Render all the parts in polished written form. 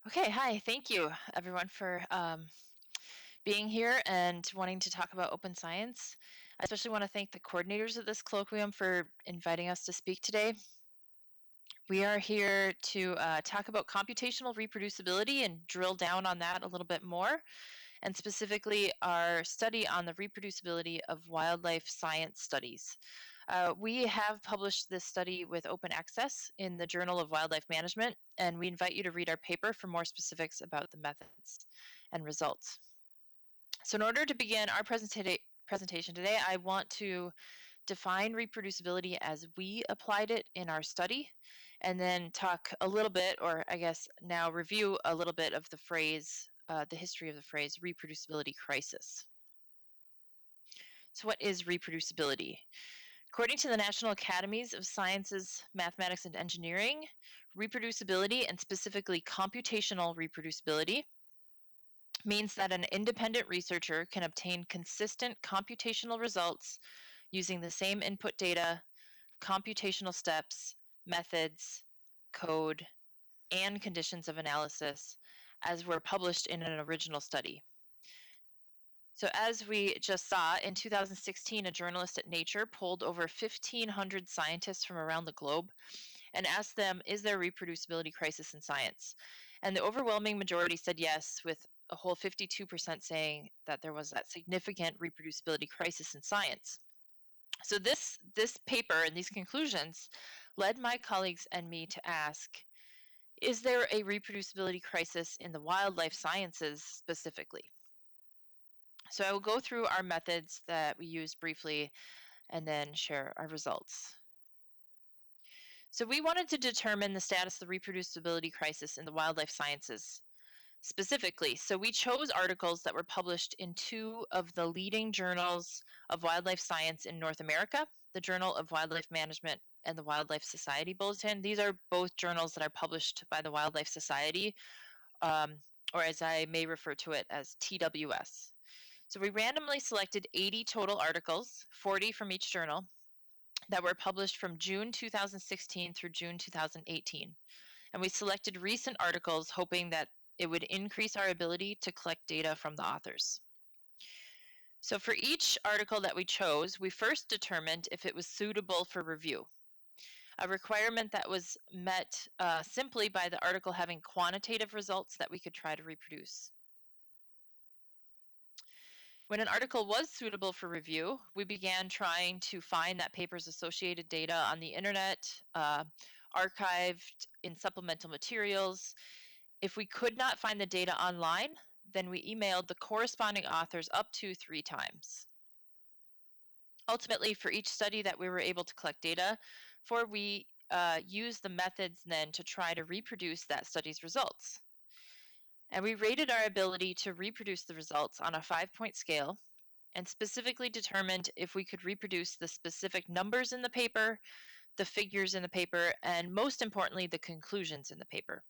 Okay, hi. Thank you, everyone, for being here and wanting to talk about open science. I especially want to thank the coordinators of this colloquium for inviting us to speak today. We are here to talk about computational reproducibility and drill down on that a little bit more, and specifically our study on the reproducibility of wildlife science studies. We have published this study with open access in the Journal of Wildlife Management, and we invite you to read our paper for more specifics about the methods and results. So, in order to begin our presentation today, I want to define reproducibility as we applied it in our study, and then talk a little bit, or I guess now review a little bit of the history of the phrase reproducibility crisis. So, what is reproducibility? According to the National Academies of Sciences, Mathematics, and Engineering, reproducibility, and specifically computational reproducibility, means that an independent researcher can obtain consistent computational results using the same input data, computational steps, methods, code, and conditions of analysis as were published in an original study. So, as we just saw, in 2016, a journalist at Nature polled over 1,500 scientists from around the globe and asked them, is there a reproducibility crisis in science? And the overwhelming majority said yes, with a whole 52% saying that there was that significant reproducibility crisis in science. So this paper and these conclusions led my colleagues and me to ask, is there a reproducibility crisis in the wildlife sciences specifically? So I will go through our methods that we used briefly and then share our results. So we wanted to determine the status of the reproducibility crisis in the wildlife sciences specifically. So we chose articles that were published in two of the leading journals of wildlife science in North America, the Journal of Wildlife Management and the Wildlife Society Bulletin. These are both journals that are published by the Wildlife Society, um, or as I may refer to it as TWS. So we randomly selected 80 total articles, 40 from each journal, that were published from June 2016 through June 2018. And we selected recent articles hoping that it would increase our ability to collect data from the authors. So for each article that we chose, we first determined if it was suitable for review, a requirement that was met simply by the article having quantitative results that we could try to reproduce. When an article was suitable for review, we began trying to find that paper's associated data on the internet, archived in supplemental materials. If we could not find the data online, then we emailed the corresponding authors up to 3 times. Ultimately, for each study that we were able to collect data for, we used the methods then to try to reproduce that study's results. And we rated our ability to reproduce the results on a 5-point scale and specifically determined if we could reproduce the specific numbers in the paper, the figures in the paper, and most importantly, the conclusions in the paper.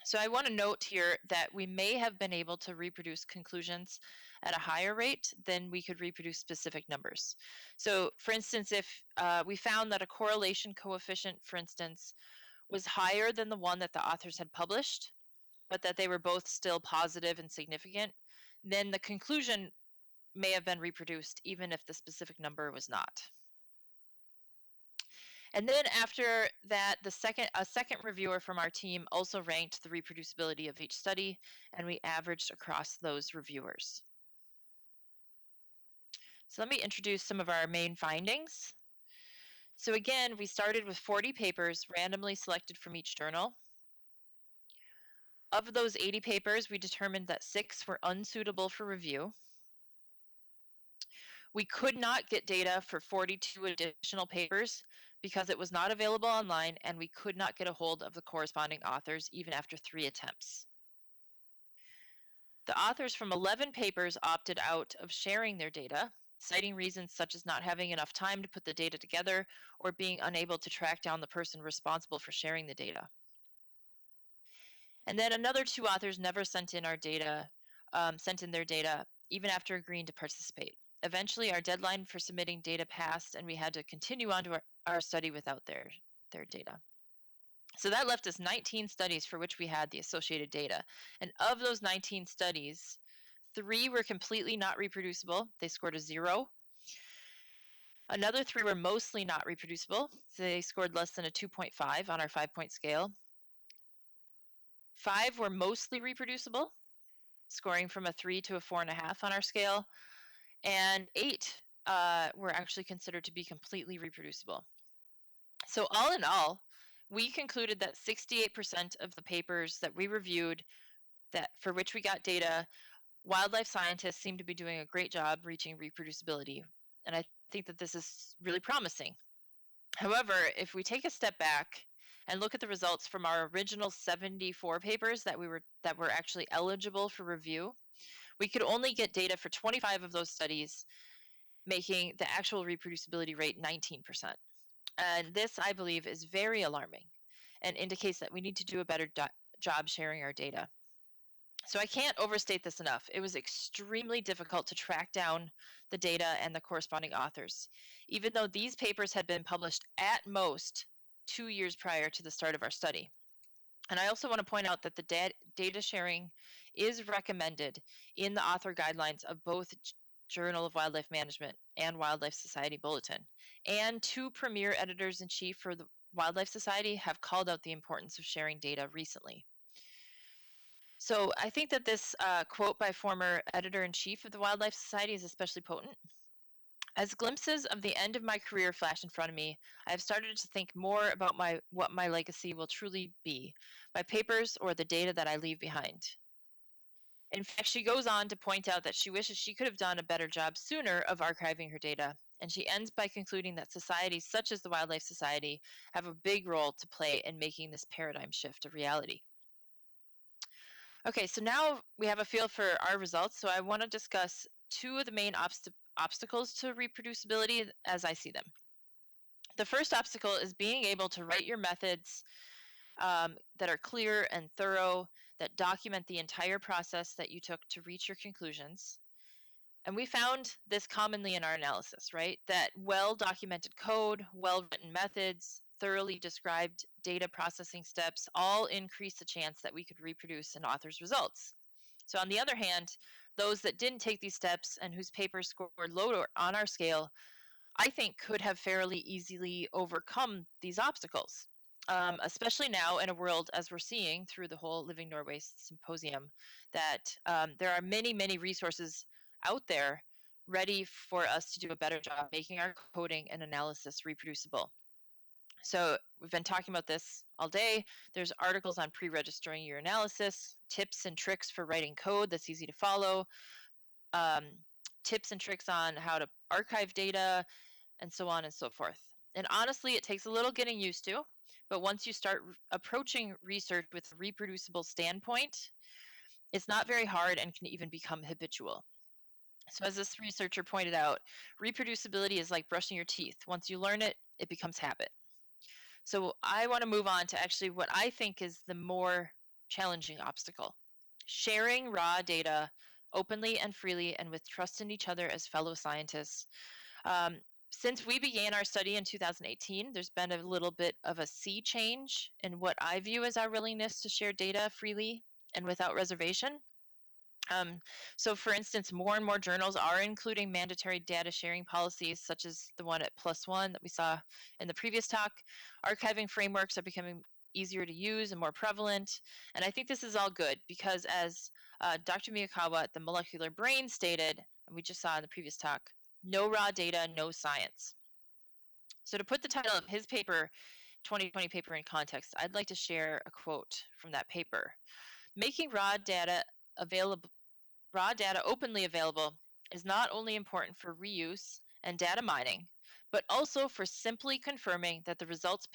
So I want to note here that we may have been able to reproduce conclusions at a higher rate than we could reproduce specific numbers. So for instance, if we found that a correlation coefficient, for instance, was higher than the one that the authors had published, but that they were both still positive and significant, then the conclusion may have been reproduced even if the specific number was not. And then after that, a second reviewer from our team also ranked the reproducibility of each study, and we averaged across those reviewers. So let me introduce some of our main findings. So again, we started with 40 papers randomly selected from each journal. Of those 80 papers, we determined that 6 were unsuitable for review. We could not get data for 42 additional papers because it was not available online, and we could not get a hold of the corresponding authors even after 3 attempts. The authors from 11 papers opted out of sharing their data, citing reasons such as not having enough time to put the data together or being unable to track down the person responsible for sharing the data. And then another 2 authors never sent in their data even after agreeing to participate. Eventually, our deadline for submitting data passed, and we had to continue on to our study without their data. So that left us 19 studies for which we had the associated data. And of those 19 studies, 3 were completely not reproducible. They scored a 0. Another 3 were mostly not reproducible. So they scored less than a 2.5 on our 5-point scale. 5 were mostly reproducible, scoring from a 3 to a 4.5 on our scale. And 8 were actually considered to be completely reproducible. So all in all, we concluded that 68% of the papers that we reviewed that for which we got data, wildlife scientists seem to be doing a great job reaching reproducibility. And I think that this is really promising. However, if we take a step back and look at the results from our original 74 papers that were actually eligible for review, we could only get data for 25 of those studies, making the actual reproducibility rate 19%. And this, I believe, is very alarming and indicates that we need to do a better job sharing our data. So I can't overstate this enough. It was extremely difficult to track down the data and the corresponding authors, even though these papers had been published at most 2 years prior to the start of our study. And I also want to point out that the data sharing is recommended in the author guidelines of both Journal of Wildlife Management and Wildlife Society Bulletin. And 2 premier editors-in-chief for the Wildlife Society have called out the importance of sharing data recently. So I think that this quote by former editor-in-chief of the Wildlife Society is especially potent. As glimpses of the end of my career flash in front of me, I have started to think more about what my legacy will truly be, my papers or the data that I leave behind. In fact, she goes on to point out that she wishes she could have done a better job sooner of archiving her data, and she ends by concluding that societies such as the Wildlife Society have a big role to play in making this paradigm shift a reality. Okay, so now we have a feel for our results, so I want to discuss 2 of the main obstacles to reproducibility as I see them. The first obstacle is being able to write your methods that are clear and thorough, that document the entire process that you took to reach your conclusions. And we found this commonly in our analysis, right? That well documented code, well written methods, thoroughly described data processing steps all increase the chance that we could reproduce an author's results. So, on the other hand, those that didn't take these steps and whose papers scored lower on our scale, I think could have fairly easily overcome these obstacles. Especially now in a world, as we're seeing through the whole Living Norway symposium, that there are many, many resources out there ready for us to do a better job making our coding and analysis reproducible. So we've been talking about this all day. There's articles on pre-registering your analysis, tips and tricks for writing code that's easy to follow, um, tips and tricks on how to archive data, and so on and so forth. And honestly, it takes a little getting used to, but once you start approaching research with a reproducible standpoint, it's not very hard and can even become habitual. So, as this researcher pointed out, reproducibility is like brushing your teeth. Once you learn it, it becomes habit. So, I want to move on to actually what I think is the more challenging obstacle: sharing raw data openly and freely and with trust in each other as fellow scientists. Um, since we began our study in 2018, there's been a little bit of a sea change in what I view as our willingness to share data freely and without reservation. Um, so, for instance, more and more journals are including mandatory data sharing policies, such as the one at Plus One that we saw in the previous talk. Archiving frameworks are becoming easier to use and more prevalent. And I think this is all good because, as Dr. Miyakawa at the Molecular Brain stated, and we just saw in the previous talk, no raw data, no science. So, to put the title of his paper, 2020 paper, in context, I'd like to share a quote from that paper. Making raw data openly available is not only important for reuse and data mining, but also for simply confirming that the results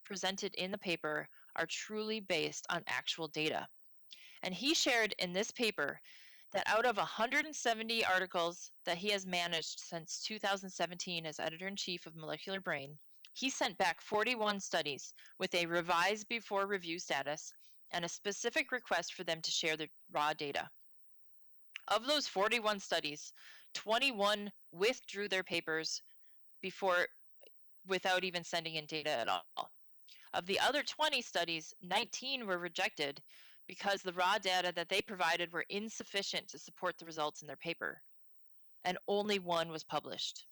presented in the paper are truly based on actual data. And he shared in this paper that out of 170 articles that he has managed since 2017 as editor in chief of Molecular Brain, he sent back 41 studies with a revised before review status and a specific request for them to share their raw data. Of those 41 studies, 21 withdrew their papers before without even sending in data at all. Of the other 20 studies, 19 were rejected because the raw data that they provided were insufficient to support the results in their paper, and only one was published.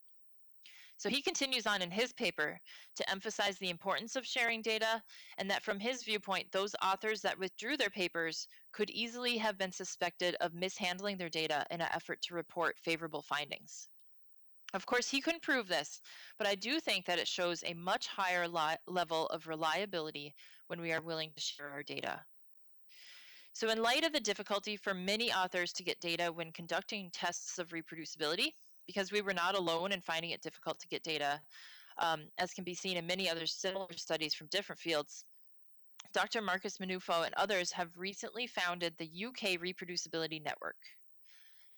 So he continues on in his paper to emphasize the importance of sharing data, and that from his viewpoint, those authors that withdrew their papers could easily have been suspected of mishandling their data in an effort to report favorable findings. Of course, he couldn't prove this, but I do think that it shows a much higher level of reliability when we are willing to share our data. So, in light of the difficulty for many authors to get data when conducting tests of reproducibility, because we were not alone in finding it difficult to get data, as can be seen in many other similar studies from different fields, Dr. Marcus Manufo and others have recently founded the UK Reproducibility Network.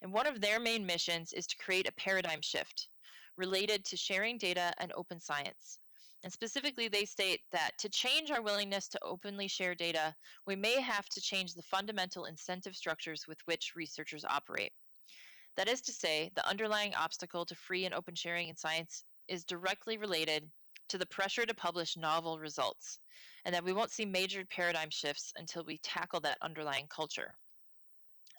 And one of their main missions is to create a paradigm shift related to sharing data and open science. And specifically, they state that to change our willingness to openly share data, we may have to change the fundamental incentive structures with which researchers operate. That is to say, the underlying obstacle to free and open sharing in science is directly related to the pressure to publish novel results, and that we won't see major paradigm shifts until we tackle that underlying culture.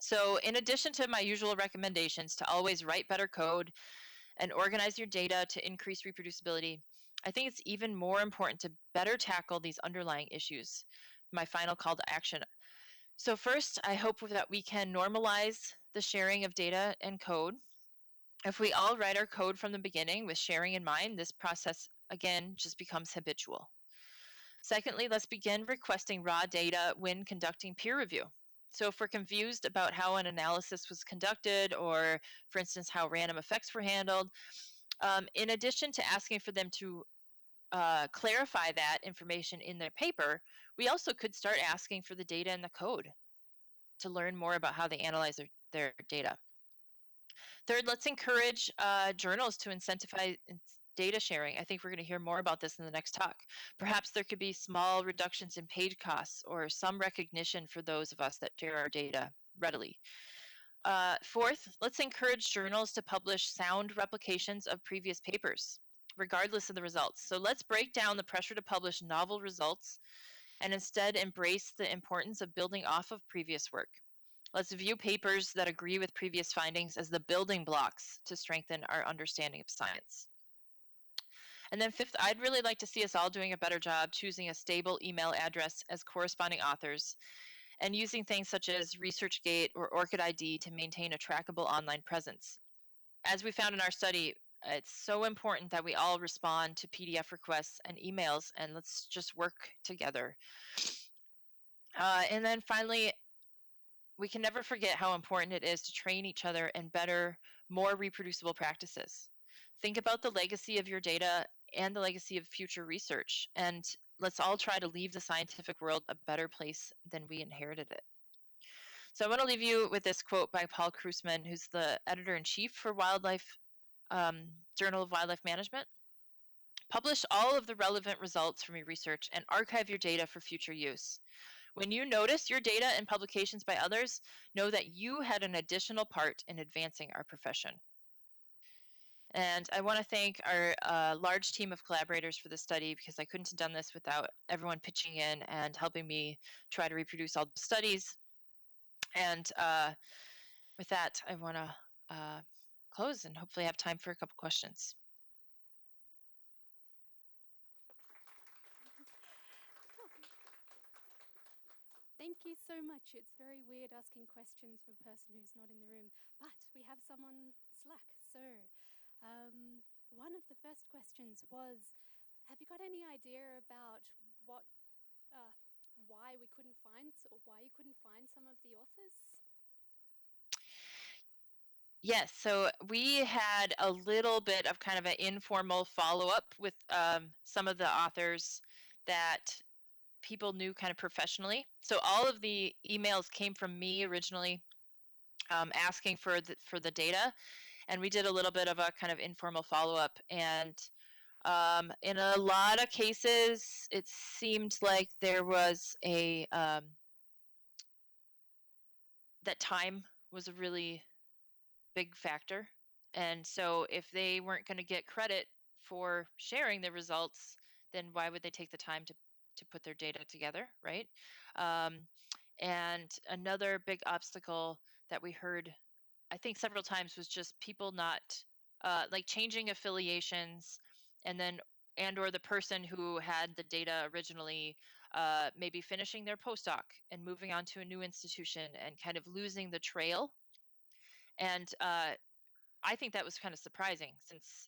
So, in addition to my usual recommendations to always write better code and organize your data to increase reproducibility, I think it's even more important to better tackle these underlying issues. My final call to action. So, first, I hope that we can normalize the sharing of data and code. If we all write our code from the beginning with sharing in mind, this process again just becomes habitual. Secondly, let's begin requesting raw data when conducting peer review. So if we're confused about how an analysis was conducted, or for instance, how random effects were handled, in addition to asking for them to clarify that information in their paper, we also could start asking for the data in the code to learn more about how they analyze their data. Third, let's encourage journals to incentivize data sharing. I think we're going to hear more about this in the next talk. Perhaps there could be small reductions in page costs or some recognition for those of us that share our data readily. Fourth, let's encourage journals to publish sound replications of previous papers, regardless of the results. So let's break down the pressure to publish novel results and instead embrace the importance of building off of previous work. Let's view papers that agree with previous findings as the building blocks to strengthen our understanding of science. And then fifth, I'd really like to see us all doing a better job choosing a stable email address as corresponding authors and using things such as ResearchGate or ORCID ID to maintain a trackable online presence. As we found in our study, it's so important that we all respond to PDF requests and emails, and let's just work together. And then finally, we can never forget how important it is to train each other in better, more reproducible practices. Think about the legacy of your data and the legacy of future research, and let's all try to leave the scientific world a better place than we inherited it. So I want to leave you with this quote by Paul Krusman, who's the editor in chief for Wildlife Journal of Wildlife Management. Publish all of the relevant results from your research and archive your data for future use. When you notice your data and publications by others, know that you had an additional part in advancing our profession. And I want to thank our large team of collaborators for this study, because I couldn't have done this without everyone pitching in and helping me try to reproduce all the studies. And with that, I want to close and hopefully have time for a couple questions. Thank you so much. It's very weird asking questions from a person who's not in the room, but we have someone Slack. So one of the first questions was, have you got any idea about why we couldn't find, or why you couldn't find some of the authors? Yes, so we had a little bit of kind of an informal follow-up with some of the authors that people knew kind of professionally. So all of the emails came from me originally, asking for the data, and we did a little bit of a kind of informal follow-up. And in a lot of cases, it seemed like there was that time was a really big factor. And so if they weren't going to get credit for sharing the results, then why would they take the time to put their data together, right? Um, and another big obstacle that we heard, I think several times, was just people not like changing affiliations, and then and or the person who had the data originally maybe finishing their postdoc and moving on to a new institution and kind of losing the trail. And I think that was kind of surprising, since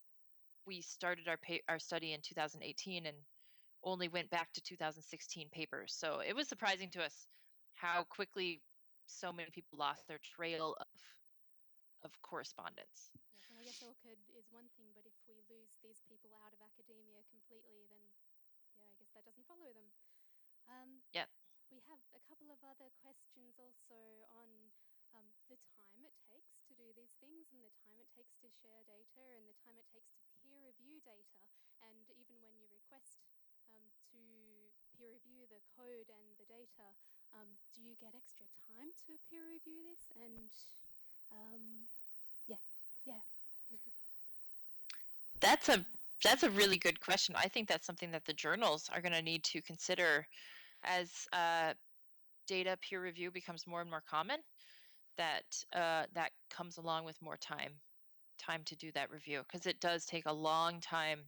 we started our study in 2018 and only went back to 2016 papers. So it was surprising to us how quickly so many people lost their trail of correspondence. Yes, and I guess ORCID is one thing, but if we lose these people out of academia completely, then yeah, I guess that doesn't follow them. Um, Yep. we have a couple of other questions also on the time it takes to do these things, and the time it takes to share data, and the time it takes to peer review data. And even when you request to peer review the code and the data, do you get extra time to peer review this? And yeah, yeah. That's a that's a really good question. I think that's something that the journals are going to need to consider as data peer review becomes more and more common. That comes along with more time to do that review, because it does take a long time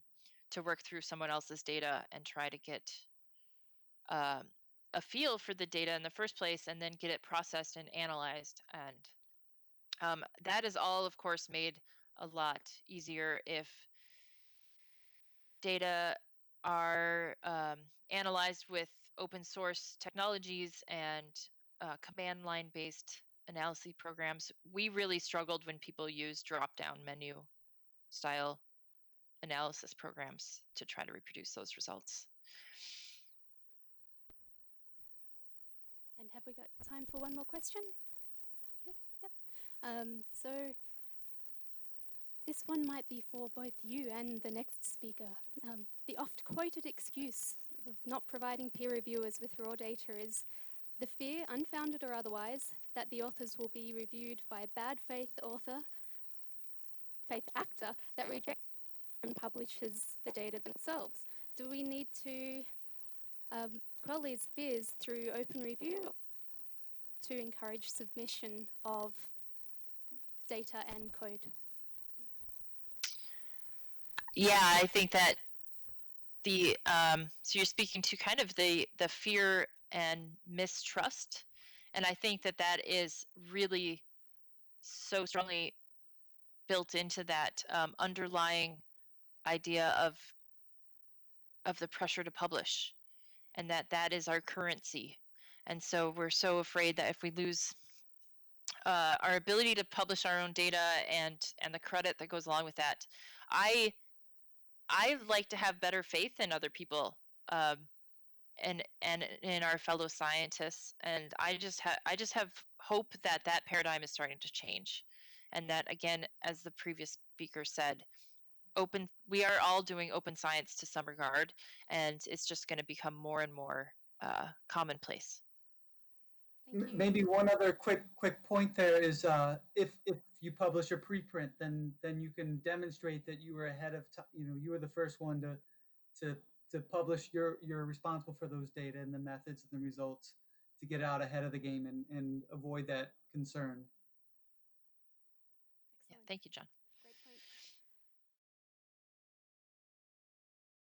to work through someone else's data and try to get um, a feel for the data in the first place, and then get it processed and analyzed. And that is all, of course, made a lot easier if data are analyzed with open source technologies and command line based analysis programs. We really struggled when people use drop down menu style analysis programs to try to reproduce those results. And have we got time for one more question? Yep, yep. So this one might be for both you and the next speaker. The oft quoted excuse of not providing peer reviewers with raw data is the fear, unfounded or otherwise, that the authors will be reviewed by a bad faith actor that rejects and publishes the data themselves. Do we need to quell these fears through open review to encourage submission of data and code? Yeah, I think that so you're speaking to kind of the fear and mistrust, and I think that that is really so strongly built into that underlying idea of the pressure to publish, and that that is our currency. And so we're so afraid that if we lose our ability to publish our own data and the credit that goes along with that, I I like to have better faith in other people, um, and in our fellow scientists, and I just have hope that that paradigm is starting to change, and that, again, as the previous speaker said, open we are all doing open science to some regard, and it's just going to become more and more commonplace. Thank you. Maybe one other quick point there is if you publish a preprint, then you can demonstrate that you were ahead of time. You know, you were the first one to to publish. You're responsible for those data and the methods and the results to get out ahead of the game and avoid that concern. Yeah, Excellent. thank you, John.